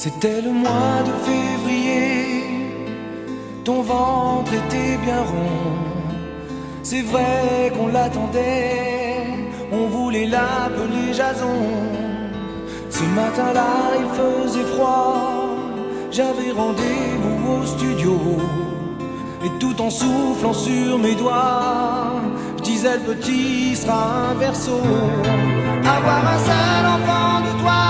C'était le mois de février, ton ventre était bien rond. C'est vrai qu'on l'attendait, on voulait l'appeler Jason. Ce matin-là, il faisait froid, j'avais rendez-vous au studio. Et tout en soufflant sur mes doigts, je disais le petit sera un verso. Avoir un seul enfant de toi,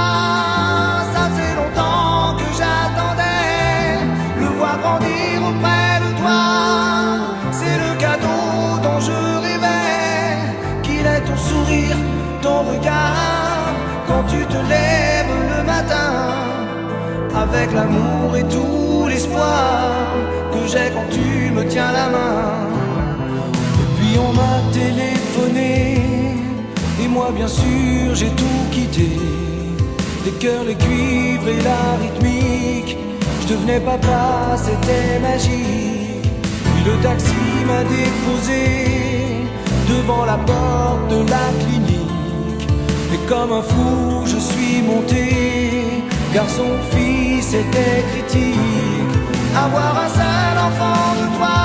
ça faisait longtemps que j'attendais. Le voir grandir auprès de toi, c'est le cadeau dont je rêvais. Qu'il ait ton sourire, ton regard, quand tu te lèves le matin, avec l'amour et tout l'espoir que j'ai quand tu me tiens la main. Et puis on m'a téléphoné, et moi bien sûr j'ai tout quitté. Les cœurs, les cuivres et la rythmique, je devenais papa, c'était magique. Puis le taxi m'a déposé devant la porte de la clinique. Et comme un fou je suis monté, car son fils était critique. Avoir un seul enfant de toi,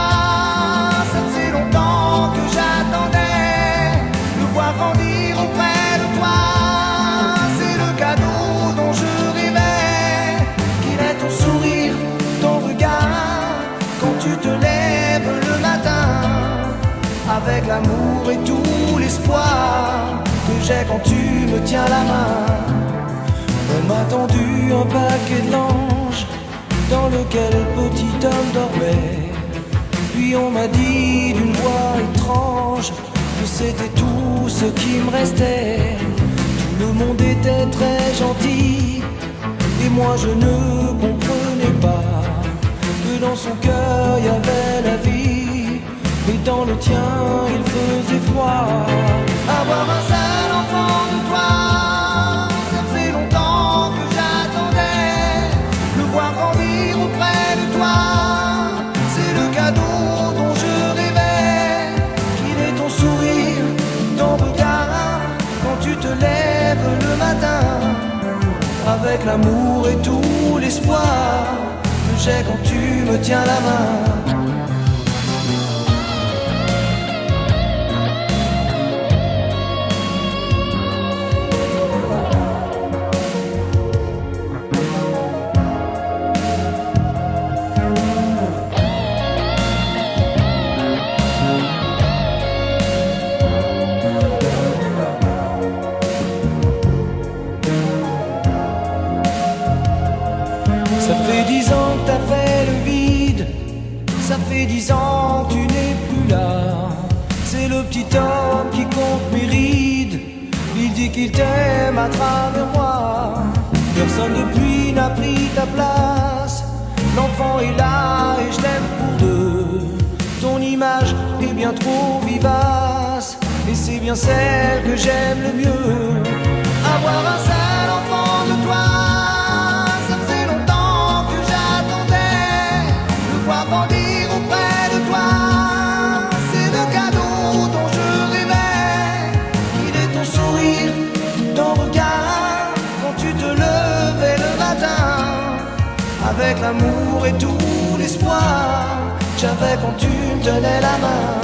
ça faisait longtemps que j'attendais. Le voir grandir auprès de toi, c'est le cadeau dont je rêvais. Qu'il ait ton sourire, ton regard, quand tu te lèves le matin, avec l'amour et tout l'espoir que j'ai quand tu me tiens la main. On m'a tendu un paquet de linge dans lequel le petit homme dormait. Puis on m'a dit d'une voix étrange que c'était tout ce qui me restait. Tout le monde était très gentil, et moi je ne comprenais pas que dans son cœur il y avait la vie, et dans le tien il faisait froid. Avoir un seul enfant de toi, ça faisait longtemps que j'attendais. Le voir grandir auprès de toi, c'est le cadeau dont je rêvais. Qu'il ait ton sourire, ton regard, quand tu te lèves le matin, avec l'amour et tout l'espoir que j'ai quand tu me tiens la main. Ça fait 10 ans que t'as fait le vide, ça fait 10 ans que tu n'es plus là. C'est le petit homme qui compte mes rides, il dit qu'il t'aime à travers moi. Personne depuis n'a pris ta place, l'enfant est là et je t'aime pour deux. Ton image est bien trop vivace, et c'est bien celle que j'aime le mieux. Avoir un seul enfant de toi, grandir auprès de toi, c'est le cadeau dont je rêvais. Qu'il ait ton sourire, ton regard, quand tu te levais le matin, avec l'amour et tout l'espoir que j'avais quand tu me tenais la main.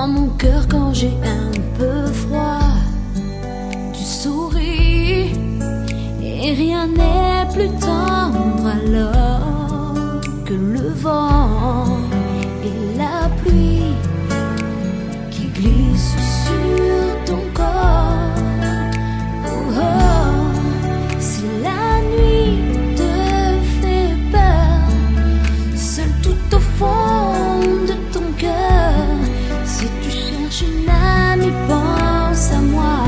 mon cœur quand j'ai un peu froid. Tu souris et rien n'est plus tendre alors que le vent et la pluie qui glissent sur ton corps. Oh, oh, si la nuit te fait peur, seul tout au fond de ton cœur, si tu cherches une amie, pense à moi.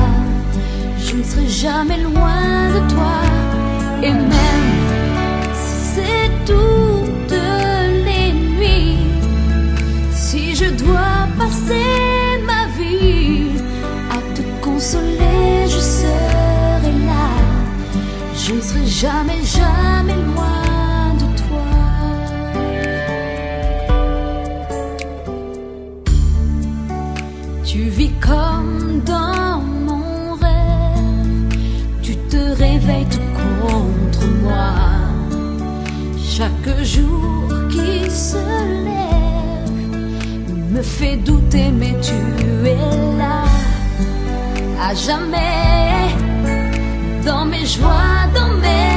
Je ne serai jamais loin de toi. Et même si c'est toutes les nuits, si je dois passer ma vie à te consoler, je serai là. Je ne serai jamais, jamais loin de toi. Tu vis comme dans mon rêve, tu te réveilles tout contre moi. Chaque jour qui se lève me fait douter, mais tu es là à jamais, dans mes joies, dans mes